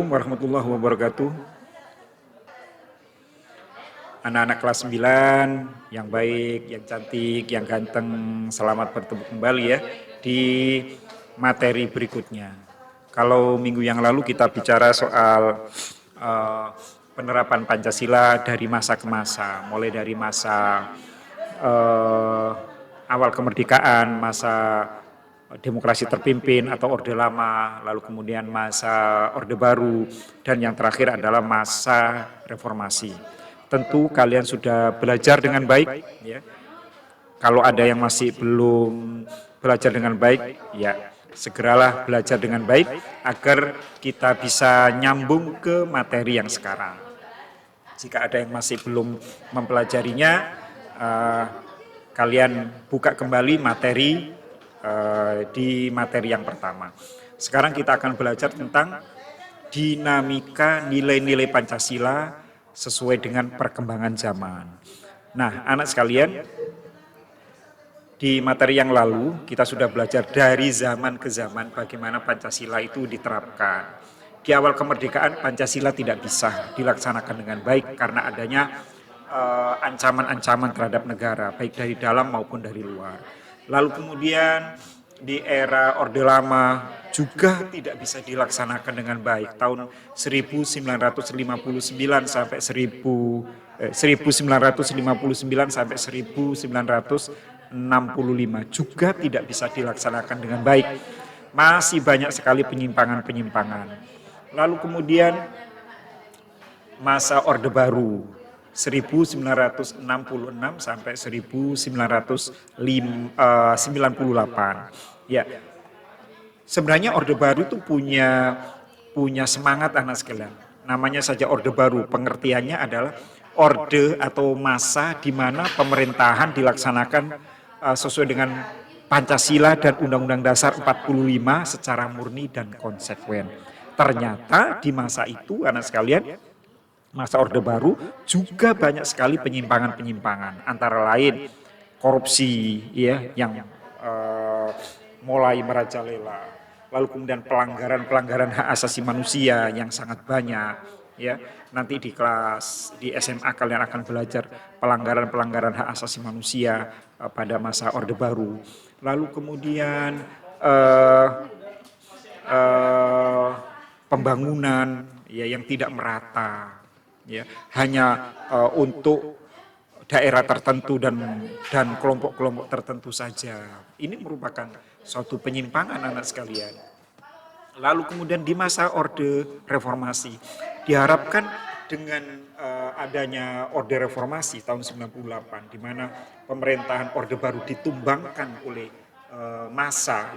Assalamualaikum warahmatullahi wabarakatuh. Anak-anak kelas 9 yang baik, yang cantik, yang ganteng, selamat bertemu kembali ya di materi berikutnya. Kalau minggu yang lalu kita bicara soal penerapan Pancasila dari masa ke masa, mulai dari masa awal kemerdekaan, masa demokrasi terpimpin atau Orde Lama, lalu kemudian masa Orde Baru, dan yang terakhir adalah masa reformasi. Tentu kalian sudah belajar dengan baik, ya. Kalau ada yang masih belum belajar dengan baik, ya segeralah belajar dengan baik agar kita bisa nyambung ke materi yang sekarang. Jika ada yang masih belum mempelajarinya, kalian buka kembali materi di materi yang pertama. Sekarang kita akan belajar tentang dinamika nilai-nilai Pancasila sesuai dengan perkembangan zaman. Nah, anak sekalian, di materi yang lalu kita sudah belajar dari zaman ke zaman bagaimana Pancasila itu diterapkan. Di awal kemerdekaan Pancasila tidak bisa dilaksanakan dengan baik karena adanya ancaman-ancaman terhadap negara, baik dari dalam maupun dari luar. Lalu kemudian di era Orde Lama juga tidak bisa dilaksanakan dengan baik. Tahun 1959 sampai 1959 sampai 1965 juga tidak bisa dilaksanakan dengan baik. Masih banyak sekali penyimpangan-penyimpangan. Lalu kemudian masa Orde Baru 1966 sampai 1998. Ya. Sebenarnya Orde Baru itu punya semangat anak sekalian. Namanya saja Orde Baru, pengertiannya adalah orde atau masa di mana pemerintahan dilaksanakan sesuai dengan Pancasila dan Undang-Undang Dasar 45 secara murni dan konsekuen. Ternyata di masa itu anak sekalian, masa Orde Baru juga banyak sekali penyimpangan-penyimpangan, antara lain korupsi ya yang mulai merajalela, lalu kemudian pelanggaran hak asasi manusia yang sangat banyak ya. Nanti di SMA kalian akan belajar pelanggaran hak asasi manusia pada masa Orde Baru. Lalu kemudian pembangunan ya yang tidak merata. Ya, hanya untuk daerah tertentu dan kelompok-kelompok tertentu saja. Ini merupakan suatu penyimpangan anak sekalian. Lalu kemudian di masa Orde Reformasi diharapkan dengan adanya Orde Reformasi tahun 98 di mana pemerintahan Orde Baru ditumbangkan oleh massa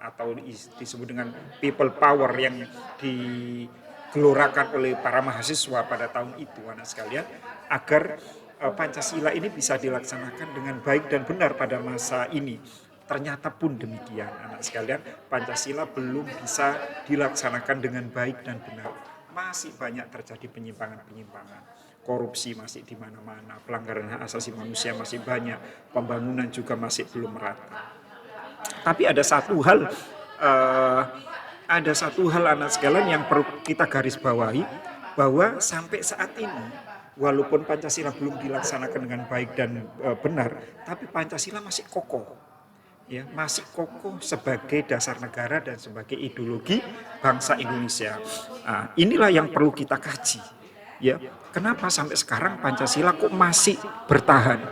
atau disebut dengan people power yang digelorakan oleh para mahasiswa pada tahun itu anak sekalian, agar Pancasila ini bisa dilaksanakan dengan baik dan benar pada masa ini. Ternyata pun demikian anak sekalian, Pancasila belum bisa dilaksanakan dengan baik dan benar. Masih banyak terjadi penyimpangan-penyimpangan. Korupsi masih di mana-mana, pelanggaran hak asasi manusia masih banyak, pembangunan juga masih belum merata. Tapi ada satu hal anak sekalian yang perlu kita garis bawahi, bahwa sampai saat ini walaupun Pancasila belum dilaksanakan dengan baik dan benar, tapi Pancasila masih kokoh. Ya, masih kokoh sebagai dasar negara dan sebagai ideologi bangsa Indonesia. Nah, inilah yang perlu kita kaji. Ya, kenapa sampai sekarang Pancasila kok masih bertahan?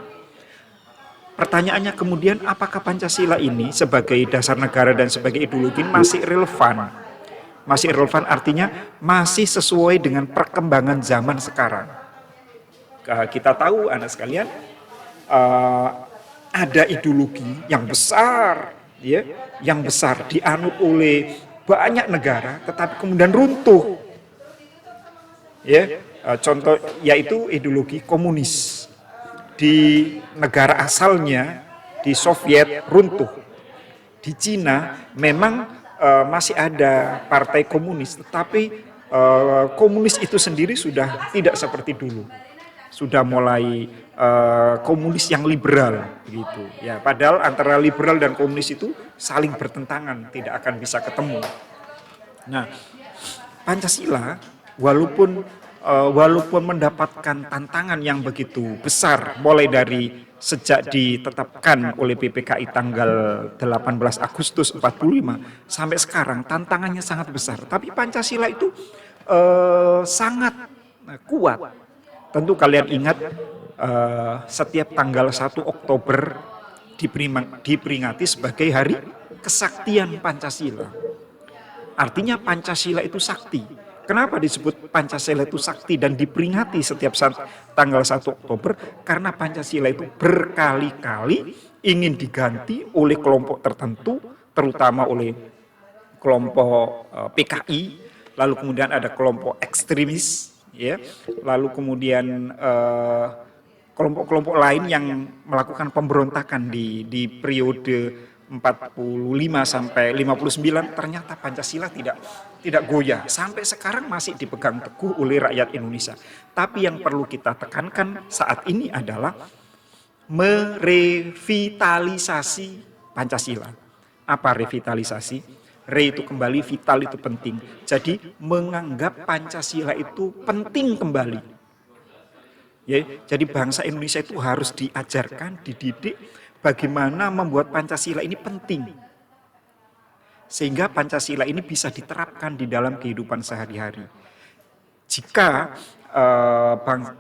Pertanyaannya kemudian, apakah Pancasila ini sebagai dasar negara dan sebagai ideologi masih relevan? Masih relevan artinya masih sesuai dengan perkembangan zaman sekarang. Kita tahu anak sekalian, ada ideologi yang besar, ya, yang besar dianut oleh banyak negara, tetapi kemudian runtuh. Ya, contoh yaitu ideologi komunis. Di negara asalnya, di Soviet runtuh. Di Cina memang masih ada partai komunis, tetapi komunis itu sendiri sudah tidak seperti dulu. Sudah mulai komunis yang liberal begitu. Ya, padahal antara liberal dan komunis itu saling bertentangan, tidak akan bisa ketemu. Nah, Pancasila walaupun mendapatkan tantangan yang begitu besar mulai dari sejak ditetapkan oleh PPKI tanggal 18 Agustus 45 sampai sekarang tantangannya sangat besar. Tapi Pancasila itu sangat kuat. Tentu kalian ingat setiap tanggal 1 Oktober diperingati sebagai hari kesaktian Pancasila. Artinya Pancasila itu sakti. Kenapa disebut Pancasila itu sakti dan diperingati setiap tanggal 1 Oktober? Karena Pancasila itu berkali-kali ingin diganti oleh kelompok tertentu, terutama oleh kelompok PKI, lalu kemudian ada kelompok ekstremis, ya, lalu kemudian kelompok-kelompok lain yang melakukan pemberontakan di periode 45 sampai 59, ternyata Pancasila tidak goyah. Sampai sekarang masih dipegang teguh oleh rakyat Indonesia. Tapi yang perlu kita tekankan saat ini adalah merevitalisasi Pancasila. Apa revitalisasi? Re itu kembali, vital itu penting. Jadi menganggap Pancasila itu penting kembali. Ya, jadi bangsa Indonesia itu harus diajarkan, dididik bagaimana membuat Pancasila ini penting. Sehingga Pancasila ini bisa diterapkan di dalam kehidupan sehari-hari. Jika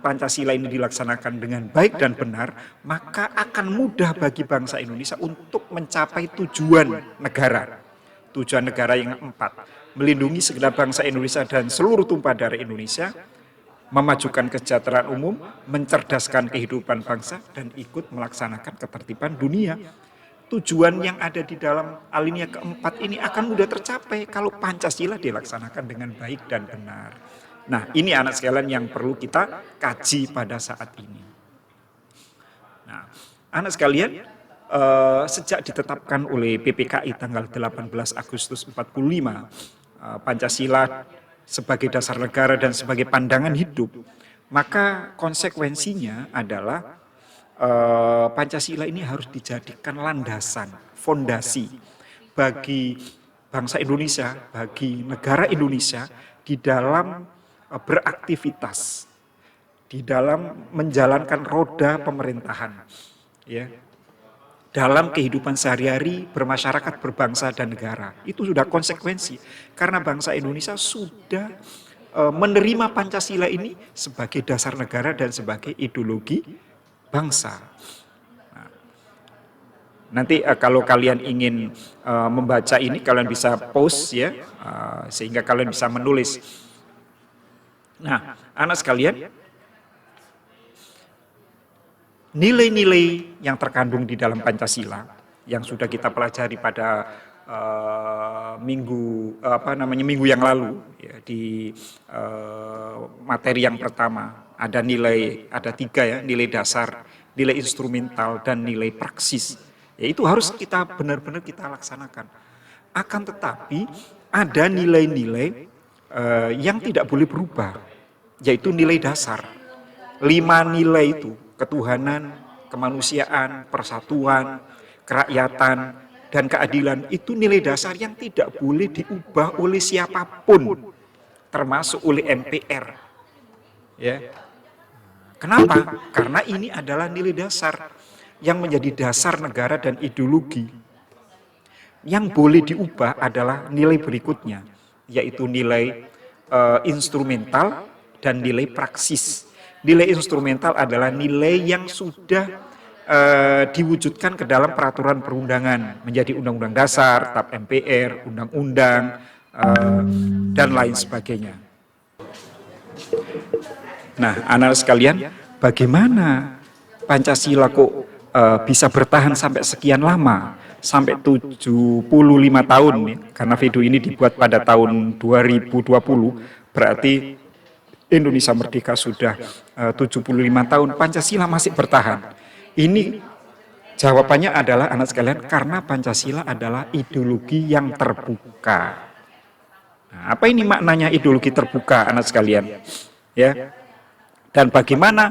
Pancasila ini dilaksanakan dengan baik dan benar, maka akan mudah bagi bangsa Indonesia untuk mencapai tujuan negara. Tujuan negara yang 4, melindungi segenap bangsa Indonesia dan seluruh tumpah darah Indonesia, memajukan kesejahteraan umum, mencerdaskan kehidupan bangsa, dan ikut melaksanakan ketertiban dunia. Tujuan yang ada di dalam alinea keempat ini akan mudah tercapai kalau Pancasila dilaksanakan dengan baik dan benar. Nah, ini anak sekalian yang perlu kita kaji pada saat ini. Nah, anak sekalian, sejak ditetapkan oleh PPKI tanggal 18 Agustus 45, Pancasila sebagai dasar negara dan sebagai pandangan hidup, maka konsekuensinya adalah Pancasila ini harus dijadikan landasan, fondasi bagi bangsa Indonesia, bagi negara Indonesia di dalam beraktivitas, di dalam menjalankan roda pemerintahan, ya, dalam kehidupan sehari-hari bermasyarakat, berbangsa dan negara. Itu sudah konsekuensi karena bangsa Indonesia sudah menerima Pancasila ini sebagai dasar negara dan sebagai ideologi bangsa. Nah, nanti kalau kalian ingin membaca ini, kalian bisa post, ya, sehingga kalian bisa menulis. Nah, anak sekalian, nilai-nilai yang terkandung di dalam Pancasila yang sudah kita pelajari pada minggu yang lalu, ya, di materi yang pertama ada 3, ya, nilai dasar, nilai instrumental, dan nilai praksis. Ya, itu harus kita benar-benar kita laksanakan. Akan tetapi ada nilai-nilai yang tidak boleh berubah, yaitu nilai dasar. 5 nilai itu: ketuhanan, kemanusiaan, persatuan, kerakyatan, dan keadilan. Itu nilai dasar yang tidak boleh diubah oleh siapapun, termasuk oleh MPR. Ya. Kenapa? Karena ini adalah nilai dasar yang menjadi dasar negara dan ideologi. Yang boleh diubah adalah nilai berikutnya, yaitu nilai instrumental dan nilai praksis. Nilai instrumental adalah nilai yang sudah diwujudkan ke dalam peraturan perundangan, menjadi undang-undang dasar, TAP MPR, undang-undang, dan lain sebagainya. Nah, anak sekalian, bagaimana Pancasila kok bisa bertahan sampai sekian lama, sampai 75 tahun, nih, karena video ini dibuat pada tahun 2020, berarti Indonesia merdeka sudah 75 tahun, Pancasila masih bertahan. Ini jawabannya adalah, anak sekalian, karena Pancasila adalah ideologi yang terbuka. Nah, apa ini maknanya ideologi terbuka, anak sekalian? Ya. Dan bagaimana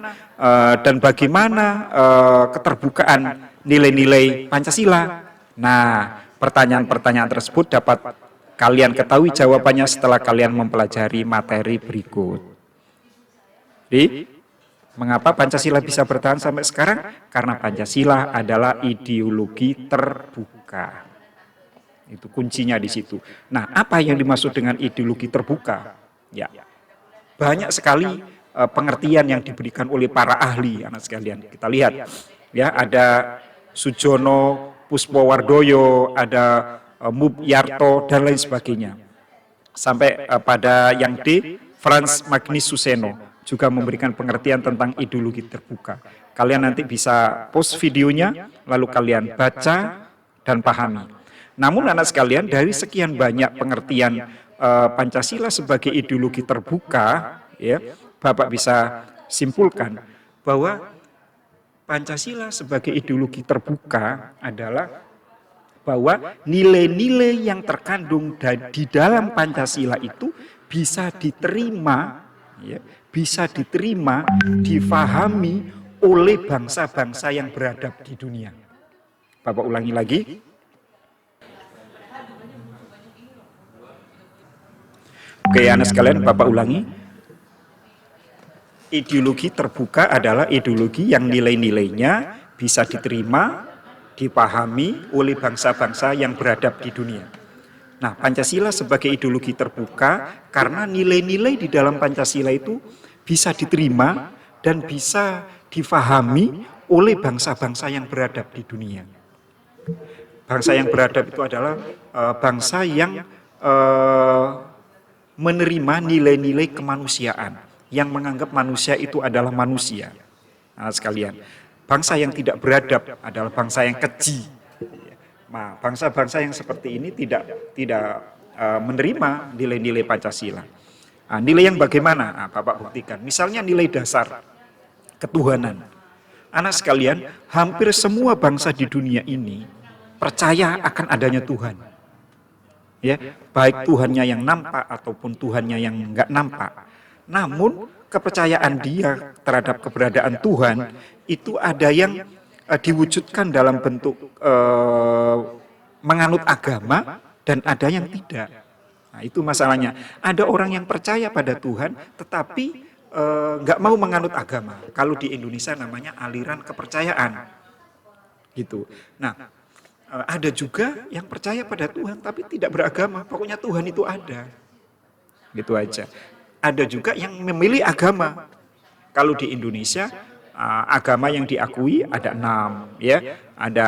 keterbukaan nilai-nilai Pancasila? Nah, pertanyaan-pertanyaan tersebut dapat Kalian ketahui jawabannya setelah kalian mempelajari materi berikut. Jadi, mengapa Pancasila bisa bertahan sampai sekarang? Karena Pancasila adalah ideologi terbuka. Itu kuncinya di situ. Nah, apa yang dimaksud dengan ideologi terbuka? Ya, banyak sekali pengertian yang diberikan oleh para ahli, anak sekalian. Kita lihat, ya, ada Sujono Puspowardoyo, ada Mubyarto, dan lain sebagainya. Sampai pada yang D, Frans Magnus Suseno juga memberikan pengertian tentang ideologi terbuka. Kalian nanti bisa post videonya, lalu kalian baca dan pahami. Namun anak sekalian, dari sekian banyak pengertian Pancasila sebagai ideologi terbuka, ya, Bapak bisa simpulkan bahwa Pancasila sebagai ideologi terbuka adalah bahwa nilai-nilai yang terkandung di dalam Pancasila itu bisa diterima, ya, bisa diterima, difahami oleh bangsa-bangsa yang beradab di dunia. Bapak ulangi lagi. Oke, anak sekalian, Bapak ulangi. Ideologi terbuka adalah ideologi yang nilai-nilainya bisa diterima, dipahami oleh bangsa-bangsa yang beradab di dunia. Nah, Pancasila sebagai ideologi terbuka karena nilai-nilai di dalam Pancasila itu bisa diterima dan bisa difahami oleh bangsa-bangsa yang beradab di dunia. Bangsa yang beradab itu adalah bangsa yang menerima nilai-nilai kemanusiaan, yang menganggap manusia itu adalah manusia. Nah, sekalian, bangsa yang tidak beradab adalah bangsa yang keji. Nah, bangsa-bangsa yang seperti ini tidak menerima nilai-nilai Pancasila. Nah, nilai yang bagaimana? Nah, Bapak buktikan. Misalnya nilai dasar ketuhanan. Anak sekalian, hampir semua bangsa di dunia ini percaya akan adanya Tuhan. Ya, baik Tuhannya yang nampak ataupun Tuhannya yang enggak nampak. Namun kepercayaan dia terhadap keberadaan Tuhan itu ada yang diwujudkan dalam bentuk menganut agama dan ada yang tidak. Nah, itu masalahnya. Ada orang yang percaya pada Tuhan tetapi nggak mau menganut agama. Kalau di Indonesia namanya aliran kepercayaan. Gitu. Nah, ada juga yang percaya pada Tuhan tapi tidak beragama. Pokoknya Tuhan itu ada. Gitu aja. Ada juga yang memilih agama. Kalau di Indonesia agama yang diakui ada 6, ya. Ada,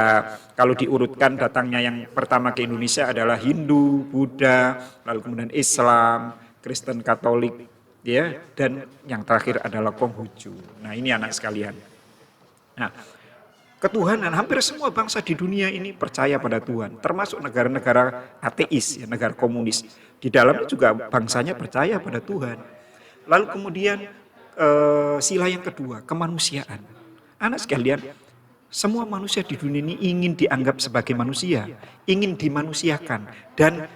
kalau diurutkan datangnya yang pertama ke Indonesia adalah Hindu, Buddha, lalu kemudian Islam, Kristen, Katolik, ya, dan yang terakhir adalah Konghucu. Nah, ini anak sekalian. Nah, ketuhanan hampir semua bangsa di dunia ini percaya pada Tuhan, termasuk negara-negara ateis, ya, negara komunis. Di dalamnya juga bangsanya percaya pada Tuhan. Lalu kemudian sila yang kedua, kemanusiaan. Anak sekalian, semua manusia di dunia ini ingin dianggap sebagai manusia, ingin dimanusiakan, dan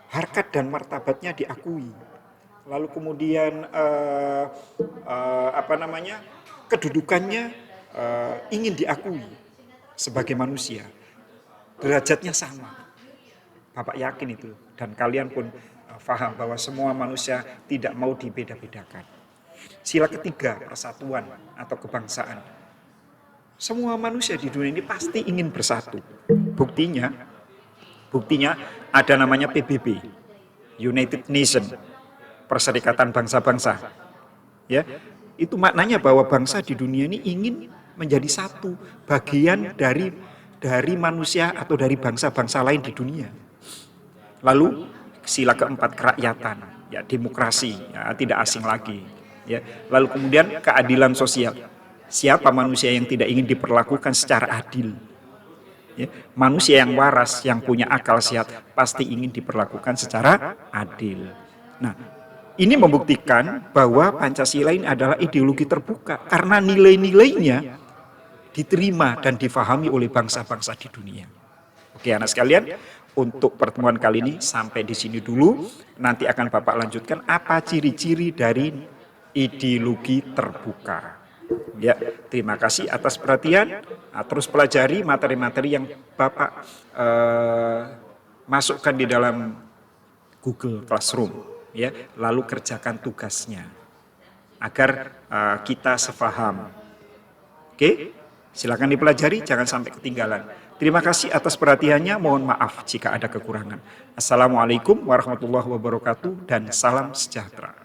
harkat dan martabatnya diakui. Lalu kemudian kedudukannya ingin diakui sebagai manusia, derajatnya sama. Bapak yakin itu, dan kalian pun paham bahwa semua manusia tidak mau dibeda-bedakan. Sila ketiga, persatuan atau kebangsaan. Semua manusia di dunia ini pasti ingin bersatu. Buktinya ada namanya PBB, United Nations, Perserikatan Bangsa-Bangsa. Ya, itu maknanya bahwa bangsa di dunia ini ingin menjadi satu, bagian dari manusia atau dari bangsa-bangsa lain di dunia. Lalu sila keempat, kerakyatan, ya, demokrasi, ya, tidak asing lagi, ya. Lalu kemudian keadilan sosial. Siapa manusia yang tidak ingin diperlakukan secara adil? Ya, manusia yang waras, yang punya akal sehat pasti ingin diperlakukan secara adil. Nah, ini membuktikan bahwa Pancasila ini adalah ideologi terbuka karena nilai-nilainya diterima dan difahami oleh bangsa-bangsa di dunia. Oke, anak sekalian, untuk pertemuan kali ini sampai di sini dulu. Nanti akan Bapak lanjutkan apa ciri-ciri dari ideologi terbuka. Ya, terima kasih atas perhatian. Terus pelajari materi-materi yang Bapak masukkan di dalam Google Classroom, ya, lalu kerjakan tugasnya agar kita sefaham. Oke, silakan dipelajari, jangan sampai ketinggalan. Terima kasih atas perhatiannya, mohon maaf jika ada kekurangan. Assalamualaikum warahmatullahi wabarakatuh dan salam sejahtera.